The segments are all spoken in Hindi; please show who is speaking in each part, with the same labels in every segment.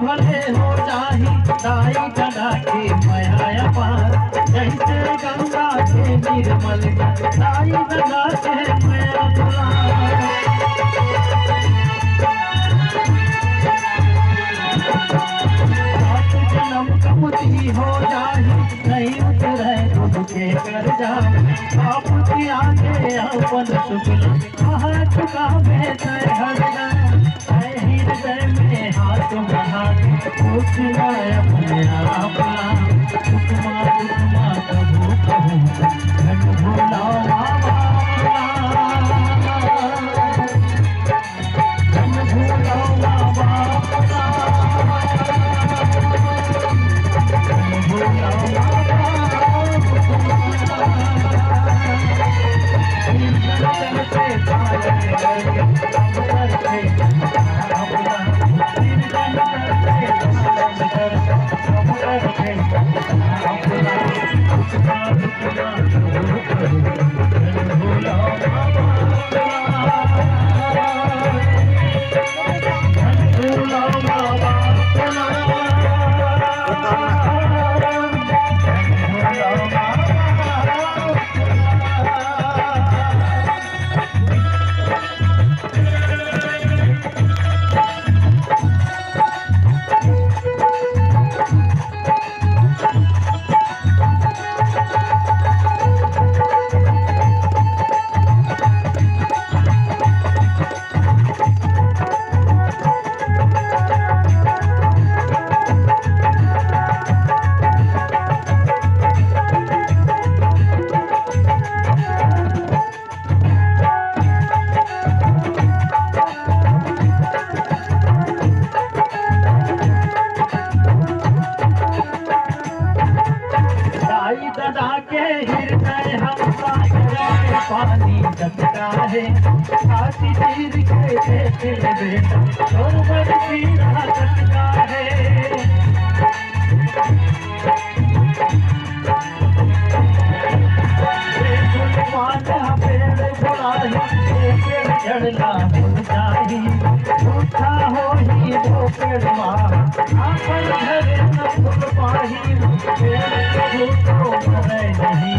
Speaker 1: भले हो जाही दाई गंगा के माया पार, जैसे गंगा के निर्मल दाई गंगा के माया पार। जन्म कमुती हो जाही नहीं उतरे खुद के कर जा, बाप की आगे अपन शुक्ल कहाँ चुका में तय हरना, हृदय में हाथ बढ़ा पूछना अपने आप, उपमा उपमा कबू कबू घट भोला बाबा, घट भोला बाबा, पानी दबता है काशी तीर के देखे बेटा और बरसी रहा दबता है, पेड़ घोड़ा चढ़ना भूल जाही, झूठा हो ही वो पेड़ आपन घर न फूल पाही, पेड़ को मरे नहीं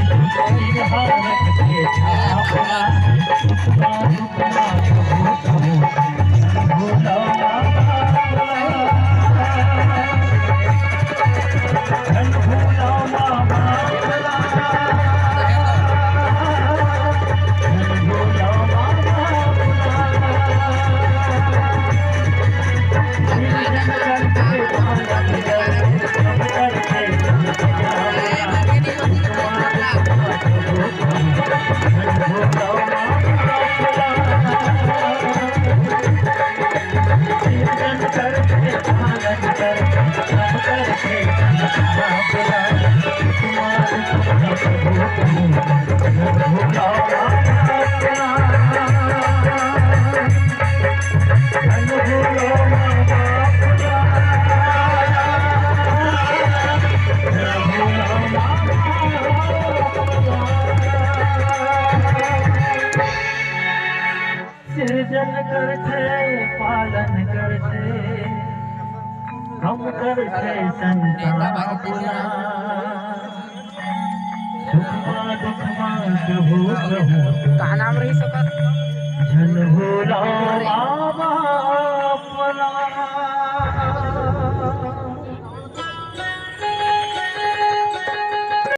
Speaker 1: यहाँ रख के छापना, उपमा उपमा कबू कबू भोला घट भोला बाबा, सृजन करते पालन करते हम करते संतान पुरा, सुखमा दुखमा कबू कबू
Speaker 2: का नाम रही सकर
Speaker 1: झल भोला बाबा।